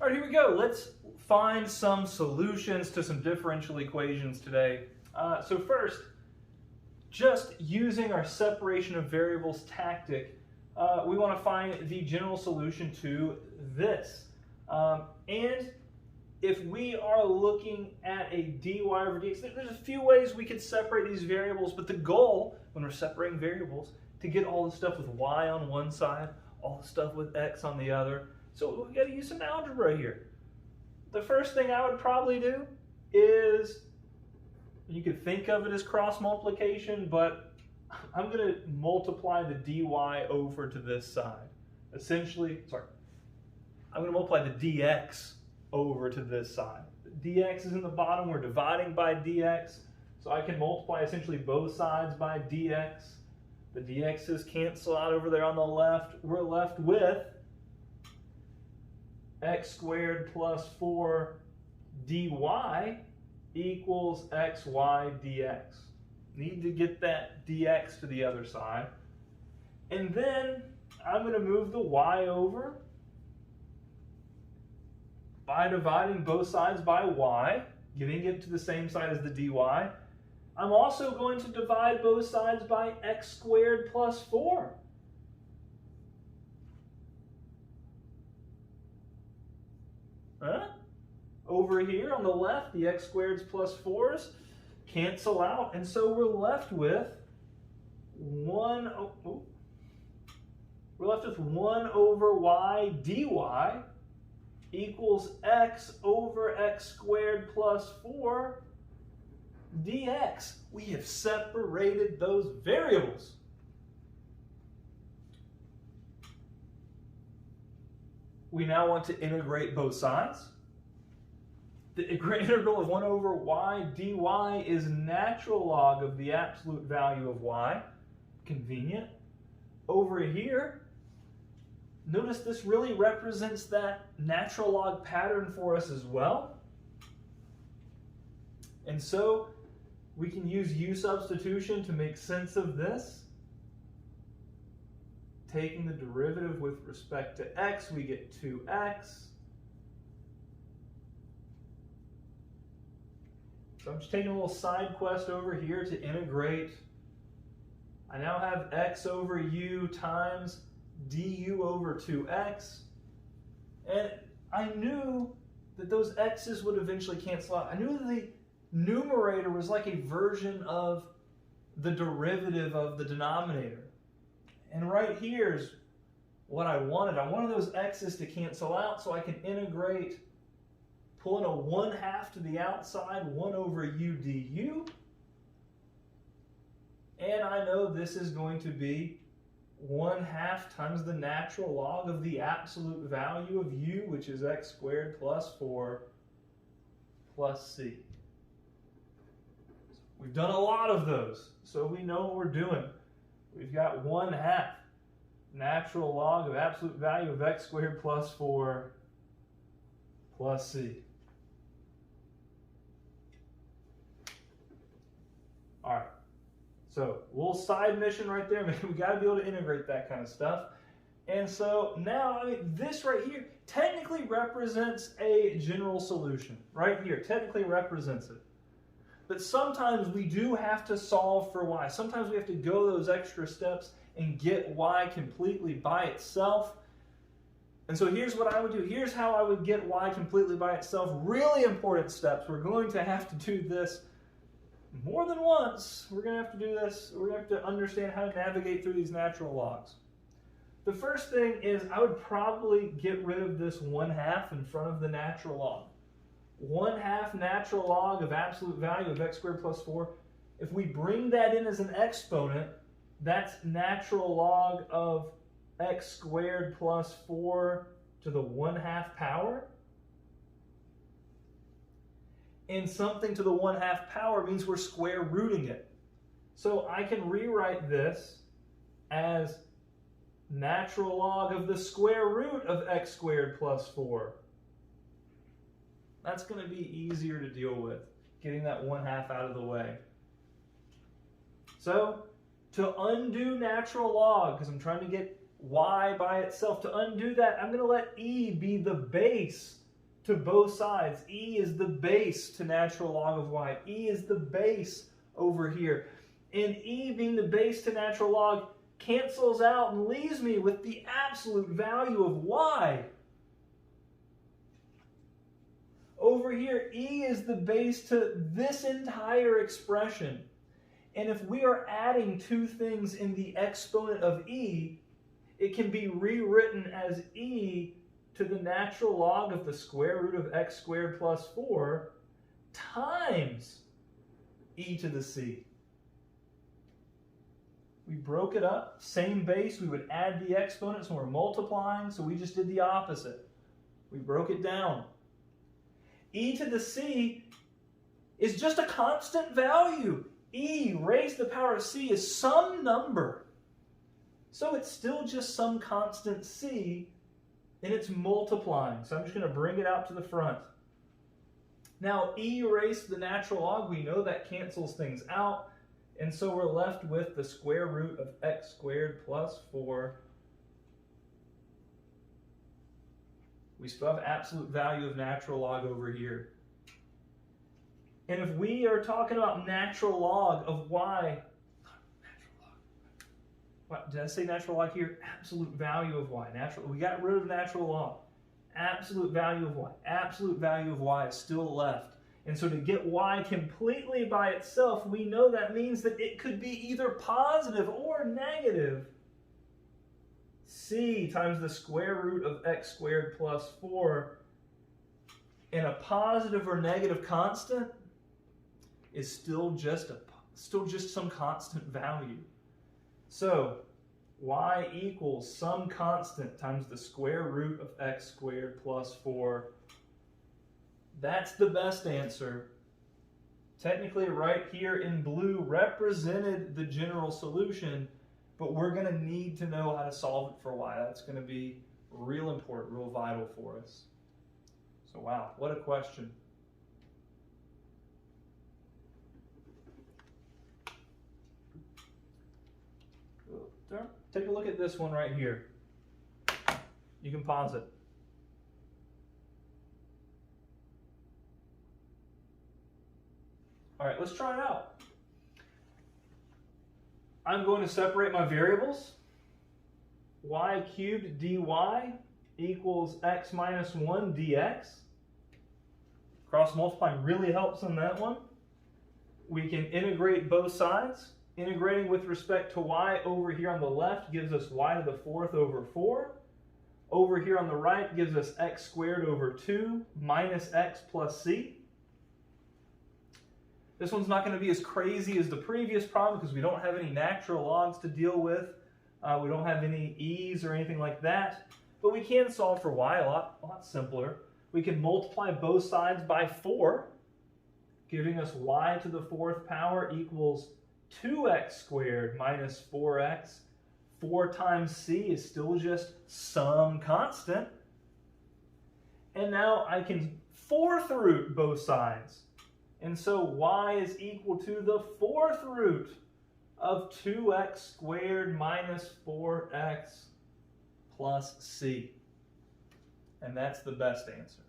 All right, here we go. Let's find some solutions to some differential equations today. So first, just using our separation of variables tactic, we want to find the general solution to this. And if we are looking at a dy over dx, there's a few ways we could separate these variables, but the goal when we're separating variables to get all the stuff with y on one side, all the stuff with x on the other. So we've got to use some algebra here. The first thing I would probably do is, you could think of it as cross multiplication, but I'm going to multiply the dy over to this side. Essentially, I'm going to multiply the dx over to this side. The dx is in the bottom, we're dividing by dx, so I can multiply essentially both sides by dx. The dx's cancel out over there on the left. We're left with x squared plus 4 dy equals xy dx. Need to get that dx to the other side. And then I'm going to move the y over by dividing both sides by y, getting it to the same side as the dy. I'm also going to divide both sides by x squared plus 4. Over here on the left, the x squareds plus 4s cancel out, and so we're left with 1 over y dy equals x over x squared plus 4 dx. We have separated those variables. We now want to integrate both sides. The integral of 1 over y dy is natural log of the absolute value of y. Convenient. Over here, notice this really represents that natural log pattern for us as well. And so we can use u substitution to make sense of this. Taking the derivative with respect to x, we get 2x. So I'm just taking a little side quest over here to integrate. I now have x over u times du over 2x. And I knew that those x's would eventually cancel out. I knew that the numerator was like a version of the derivative of the denominator. And right here is what I wanted. I wanted those x's to cancel out so I can integrate, pulling a 1/2 to the outside, 1 over u du. And I know this is going to be 1/2 times the natural log of the absolute value of u, which is x squared plus 4 plus c. We've done a lot of those, so we know what we're doing. We've got 1/2 natural log of absolute value of x squared plus 4 plus c. All right, so a little side mission right there. We got to be able to integrate that kind of stuff. And so now, this right here technically represents a general solution. Right here, technically represents it. But sometimes we do have to solve for y. Sometimes we have to go those extra steps and get y completely by itself. And so here's what I would do. Here's how I would get y completely by itself. Really important steps. We're going to have to do this more than once. We're going to have to do this. We're going to have to understand how to navigate through these natural logs. The first thing is I would probably get rid of this 1/2 in front of the natural log. 1/2 natural log of absolute value of x squared plus 4. If we bring that in as an exponent, that's natural log of x squared plus 4 to the 1/2 power. And something to the 1/2 power means we're square rooting it. So I can rewrite this as natural log of the square root of x squared plus 4. That's going to be easier to deal with, getting that 1/2 out of the way. So to undo natural log, because I'm trying to get y by itself, to undo that, I'm going to let e be the base to both sides. E is the base to natural log of y. E is the base over here. And E being the base to natural log cancels out and leaves me with the absolute value of y. Over here, E is the base to this entire expression. And if we are adding two things in the exponent of E, it can be rewritten as E to the natural log of the square root of x squared plus 4 times e to the c. We broke it up, same base, we would add the exponents when we're multiplying, so we just did the opposite. We broke it down. E to the c is just a constant value. E raised to the power of c is some number. So it's still just some constant c, and it's multiplying. So I'm just going to bring it out to the front. Now, e raised to the natural log, we know that cancels things out. And so we're left with the square root of x squared plus 4. We still have absolute value of natural log over here. And if we are talking about natural log of y, what, did I say natural log here? Absolute value of y. We got rid of natural log. Absolute value of y. Absolute value of y is still left. And so to get y completely by itself, we know that means that it could be either positive or negative. C times the square root of x squared plus 4, and a positive or negative constant is still just some constant value. So y equals some constant times the square root of x squared plus 4. That's the best answer. Technically, right here in blue represented the general solution, but we're going to need to know how to solve it for y. That's going to be real important, real vital for us. So wow, what a question. Take a look at this one right here. You can pause it. All right, let's try it out. I'm going to separate my variables. Y cubed dy equals x minus 1 dx. Cross multiplying really helps on that one. We can integrate both sides. Integrating with respect to y over here on the left gives us y to the 4th over 4. Over here on the right gives us x squared over 2 minus x plus c. This one's not going to be as crazy as the previous problem because we don't have any natural logs to deal with. We don't have any e's or anything like that. But we can solve for y a lot simpler. We can multiply both sides by 4, giving us y to the 4th power equals 2x squared minus 4x. 4 times c is still just some constant. And now I can 4th root both sides. And so y is equal to the 4th root of 2x squared minus 4x plus c. And that's the best answer.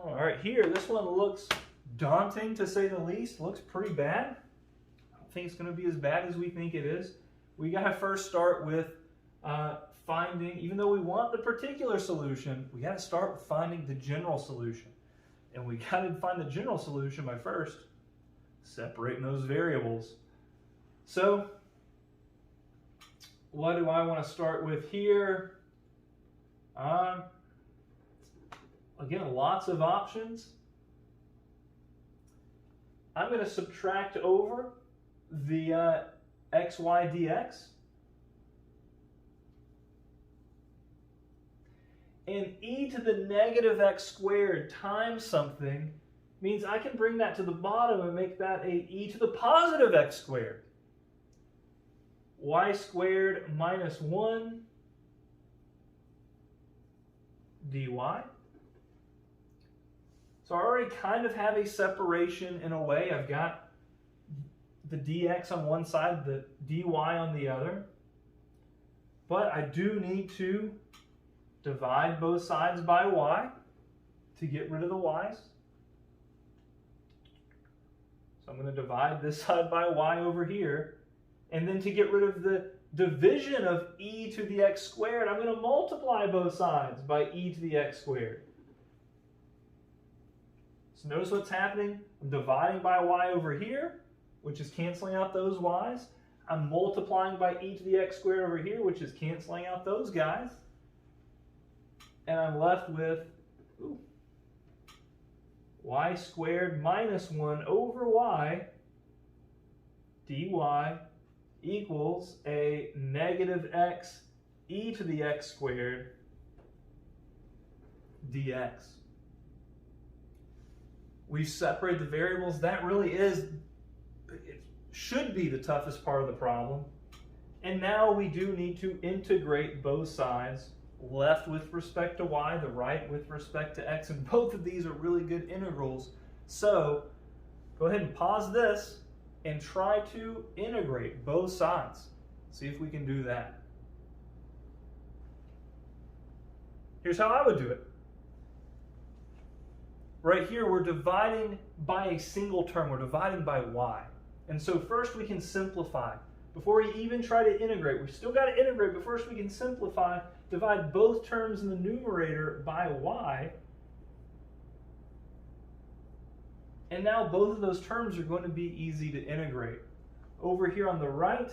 All right, here, this one looks daunting to say the least. Looks pretty bad. I don't think it's going to be as bad as we think it is. We got to first start with finding, even though we want the particular solution, we got to start with finding the general solution. And we got to find the general solution by first separating those variables. So, what do I want to start with here? Again, lots of options. I'm going to subtract over the xy dx. And e to the negative x squared times something means I can bring that to the bottom and make that a e to the positive x squared. Y squared minus 1 dy. So I already kind of have a separation in a way. I've got the dx on one side, the dy on the other. But I do need to divide both sides by y to get rid of the y's. So I'm going to divide this side by y over here. And then to get rid of the division of e to the x squared, I'm going to multiply both sides by e to the x squared. So notice what's happening. I'm dividing by y over here, which is canceling out those y's. I'm multiplying by e to the x squared over here, which is canceling out those guys. And I'm left with y squared minus 1 over y dy equals a negative x e to the x squared dx. We separate the variables. That really is, it should be the toughest part of the problem. And now we do need to integrate both sides, left with respect to y, the right with respect to x, and both of these are really good integrals. So go ahead and pause this and try to integrate both sides. See if we can do that. Here's how I would do it. Right here, we're dividing by a single term. We're dividing by y. And so first we can simplify. Before we even try to integrate, we still got to integrate, but first we can simplify, divide both terms in the numerator by y. And now both of those terms are going to be easy to integrate. Over here on the right,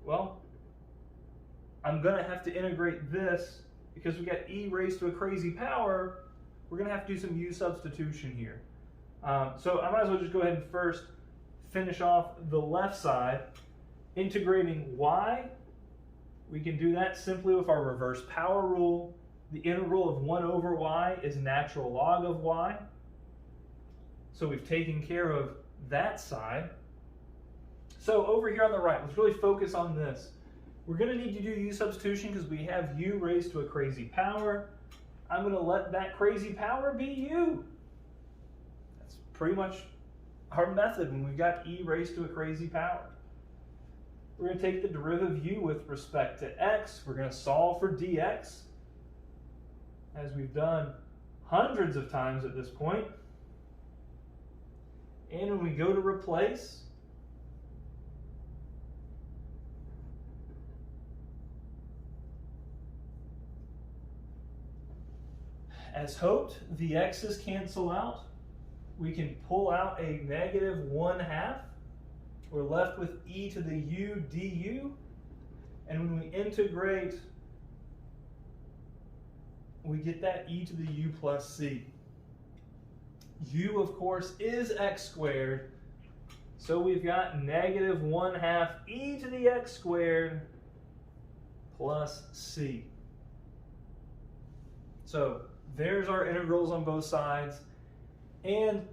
well, I'm going to have to integrate this because we got e raised to a crazy power. We're going to have to do some u substitution here. So I might as well just go ahead and first finish off the left side. Integrating y, we can do that simply with our reverse power rule. The integral of 1 over y is natural log of y. So we've taken care of that side. So over here on the right, let's really focus on this. We're going to need to do u substitution because we have u raised to a crazy power. I'm going to let that crazy power be u. That's pretty much our method when we've got e raised to a crazy power. We're going to take the derivative of u with respect to x. We're going to solve for dx, as we've done hundreds of times at this point. And when we go to replace, as hoped, the x's cancel out. We can pull out a negative 1/2. We're left with e to the u du. And when we integrate, we get that e to the u plus c. U, of course, is x squared. So we've got negative 1/2 e to the x squared plus c. So there's our integrals on both sides. And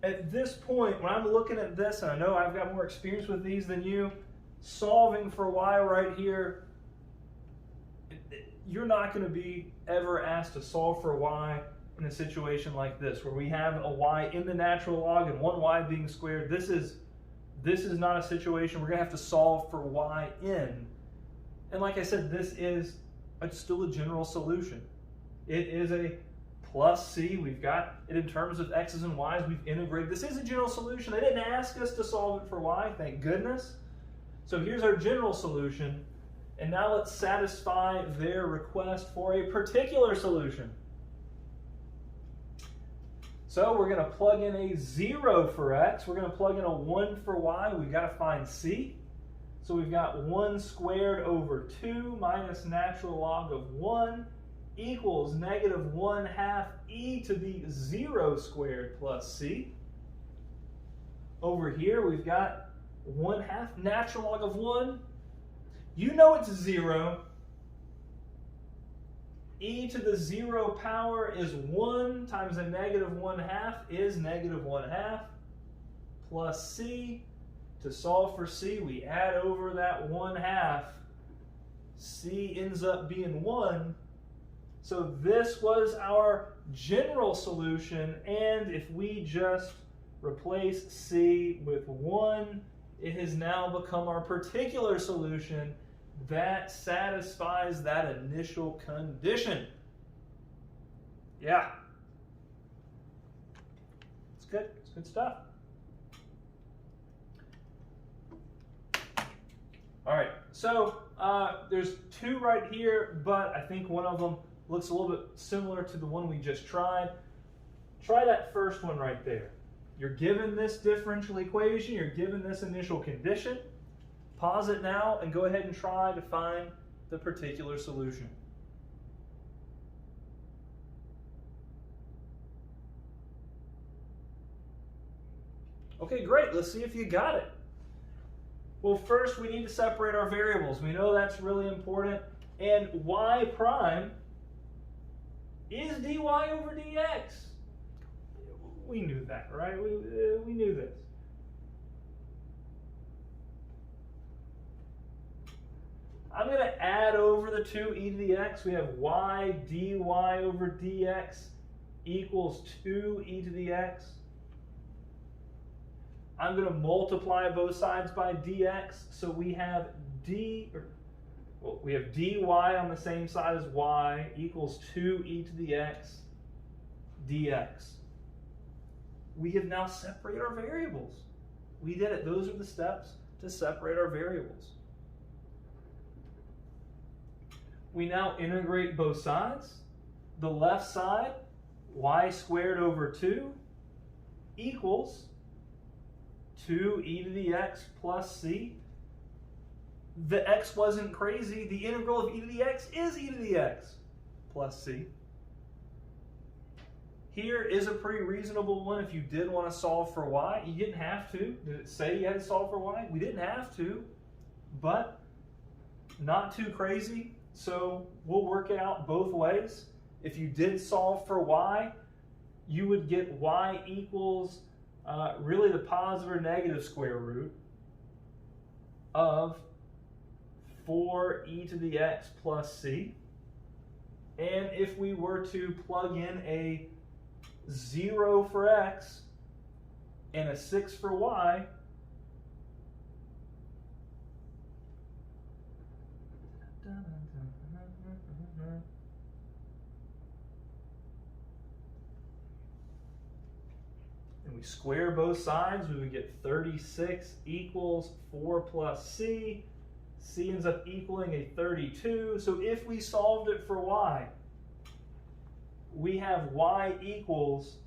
at this point, when I'm looking at this, and I know I've got more experience with these than you, solving for y right here, you're not going to be ever asked to solve for y in a situation like this, where we have a y in the natural log and one y being squared. This is not a situation we're going to have to solve for y in. And like I said, this is still a general solution. It is a plus c. We've got it in terms of x's and y's. We've integrated. This is a general solution. They didn't ask us to solve it for y, thank goodness. So here's our general solution. And now let's satisfy their request for a particular solution. So we're going to plug in a 0 for x. We're going to plug in a 1 for y. We've got to find c. So we've got 1 squared over 2 minus natural log of 1 equals negative 1/2 e to the 0 squared plus c. Over here we've got 1/2 natural log of 1. You know it's 0. E to the 0 power is 1 times a negative 1/2 is negative 1/2 plus c. To solve for c, we add over that 1/2. C ends up being 1. So this was our general solution, and if we just replace c with 1 it has now become our particular solution that satisfies that initial condition. Yeah. It's good. It's good stuff. All right, so there's two right here, but I think one of them looks a little bit similar to the one we just tried. Try that first one right there. You're given this differential equation, you're given this initial condition. Pause it now and go ahead and try to find the particular solution. Okay, great. Let's see if you got it. Well, first we need to separate our variables. We know that's really important. And y prime is dy over dx. We knew that, right? We knew this. I'm going to add over the 2e to the x. We have y dy over dx equals 2e to the x. I'm going to multiply both sides by dx, so we have dy on the same side as y equals 2e to the x dx. We have now separated our variables. We did it. Those are the steps to separate our variables. We now integrate both sides. The left side, y squared over 2 equals 2e to the x plus c. The x wasn't crazy. The integral of e to the x is e to the x plus c. Here is a pretty reasonable one if you did want to solve for y. You didn't have to. Did it say you had to solve for y? We didn't have to, but not too crazy. So we'll work it out both ways. If you did solve for y, you would get y equals really the positive or negative square root of 4e to the x plus c. And if we were to plug in a 0 for x and a 6 for y, and we square both sides, we would get 36 equals 4 plus c. C ends up equaling a 32. So if we solved it for y, we have y equals,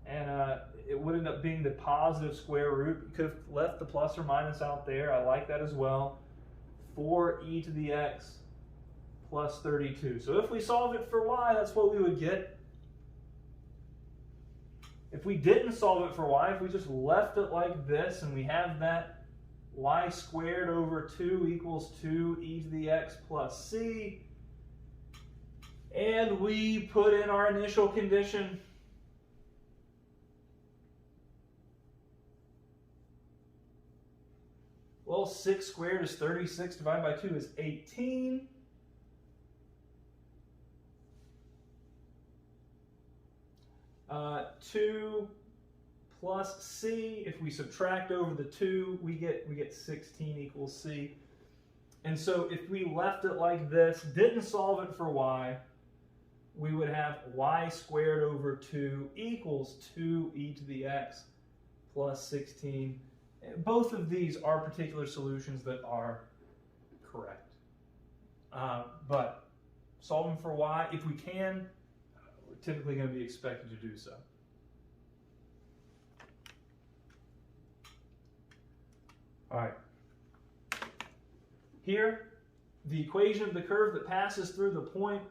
and it would end up being the positive square root. You could have left the plus or minus out there. I like that as well. 4e to the x plus 32. So if we solve it for y, that's what we would get. If we didn't solve it for y, if we just left it like this and we have that y squared over 2 equals 2e to the x plus c, and we put in our initial condition, well, 6 squared is 36, divided by 2 is 18. Uh, 2 plus c, if we subtract over the 2, we get 16 equals c. And so if we left it like this, didn't solve it for y, we would have y squared over 2 equals 2e to the x plus 16. Both of these are particular solutions that are correct. But solving for y, if we can, we're typically going to be expected to do so. All right. Here, the equation of the curve that passes through the point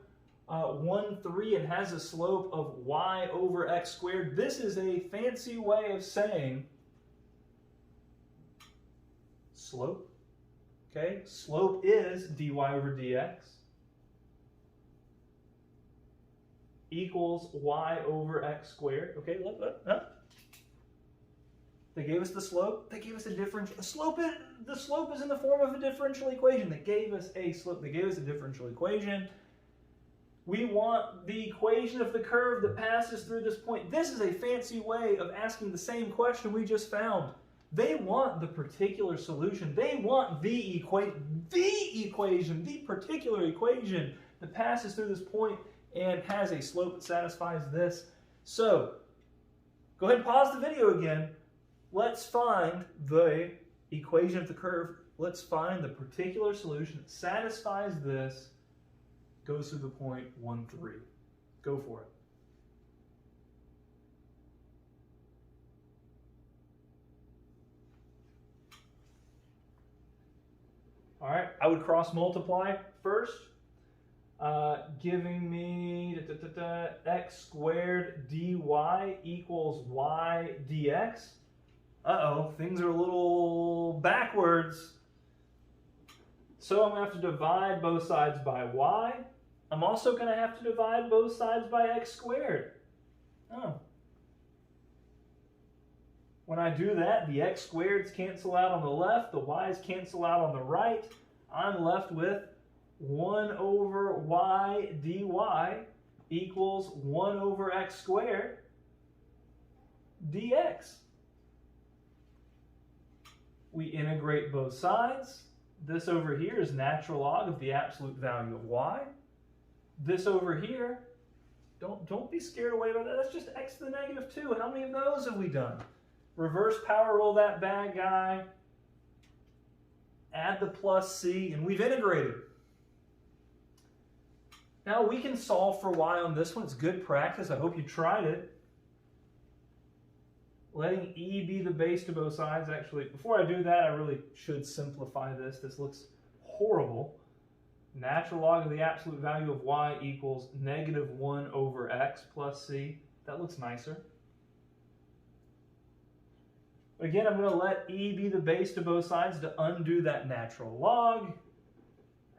1, 3 and has a slope of y over x squared. This is a fancy way of saying slope. Okay, slope is dy over dx equals y over x squared. Okay, look. They gave us the slope. They gave us a differential. The slope is in the form of a differential equation. They gave us a slope. They gave us a differential equation. We want the equation of the curve that passes through this point. This is a fancy way of asking the same question we just found. They want the particular solution. They want the particular equation that passes through this point and has a slope that satisfies this. So, go ahead and pause the video again. Let's find the equation of the curve. Let's find the particular solution that satisfies this, goes through the point 1, 3. Go for it. All right, I would cross multiply first, giving me x squared dy equals y dx. Uh-oh, things are a little backwards. So I'm going to have to divide both sides by y. I'm also going to have to divide both sides by x squared. Oh. When I do that, the x squareds cancel out on the left, the y's cancel out on the right. I'm left with 1 over y dy equals 1 over x squared dx. We integrate both sides. This over here is natural log of the absolute value of y. This over here, don't be scared away by that. That's just x to the negative 2. How many of those have we done? Reverse power roll that bad guy. Add the plus c, and we've integrated. Now we can solve for y on this one. It's good practice. I hope you tried it. Letting e be the base to both sides. Actually, before I do that, I really should simplify this. This looks horrible. Natural log of the absolute value of y equals negative 1 over x plus c. That looks nicer. Again, I'm going to let e be the base to both sides to undo that natural log.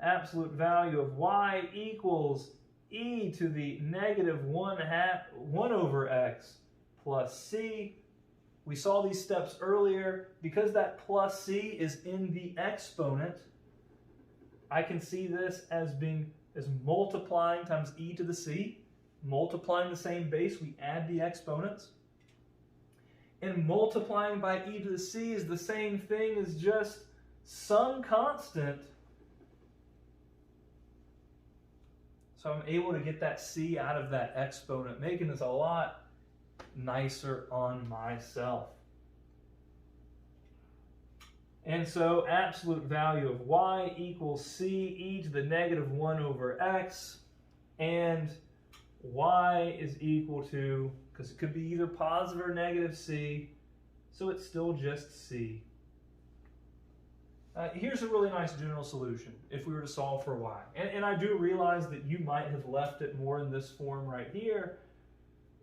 Absolute value of y equals e to the negative 1 over x plus c. We saw these steps earlier. Because that plus c is in the exponent, I can see this as multiplying times e to the c. Multiplying the same base, we add the exponents. And multiplying by e to the c is the same thing as just some constant. So I'm able to get that c out of that exponent, making this a lot nicer on myself. And so absolute value of y equals c e to the negative 1 over x, and y is equal to, because it could be either positive or negative c, so it's still just c. Here's a really nice general solution if we were to solve for y. And I do realize that you might have left it more in this form right here,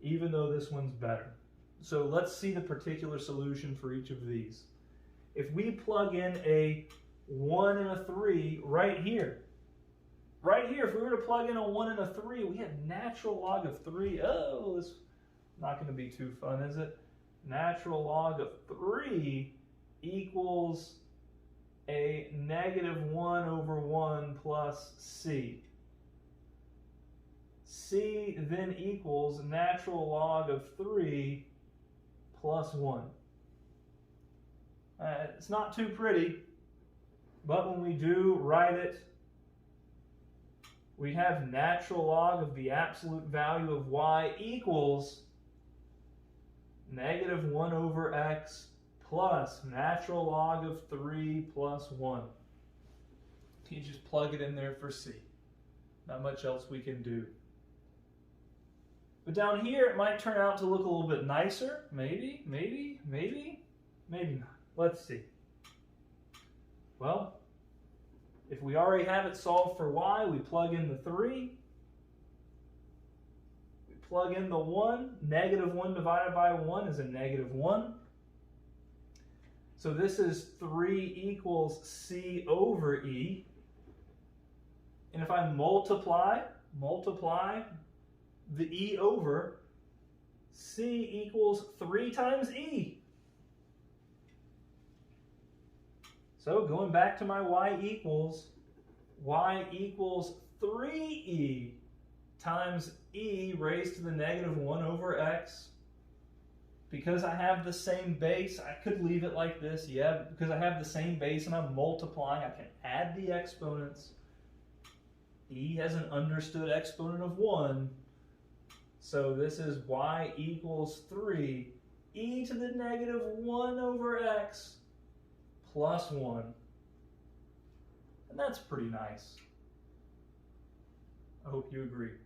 even though this one's better. So let's see the particular solution for each of these. If we plug in a 1 and a 3 right here, if we were to plug in a 1 and a 3, we have natural log of 3. Oh, this is not going to be too fun, is it? Natural log of 3 equals a negative 1 over 1 plus c. C then equals natural log of 3 plus 1. It's not too pretty, but when we do write it, we have natural log of the absolute value of y equals negative 1 over x plus natural log of 3 plus 1. You just plug it in there for c. Not much else we can do. But down here, it might turn out to look a little bit nicer. Maybe not. Let's see. Well, if we already have it solved for y, we plug in the 3. We plug in the 1. Negative 1 divided by 1 is a negative 1. So this is 3 equals c over e. And if I multiply the e over, c equals 3 times e. So going back to my y equals 3e times e raised to the negative 1 over x, because I have the same base, I could leave it like this. Yeah, because I have the same base and I'm multiplying, I can add the exponents. E has an understood exponent of 1. So this is y equals 3 e to the negative 1 over x plus 1. And that's pretty nice. I hope you agree.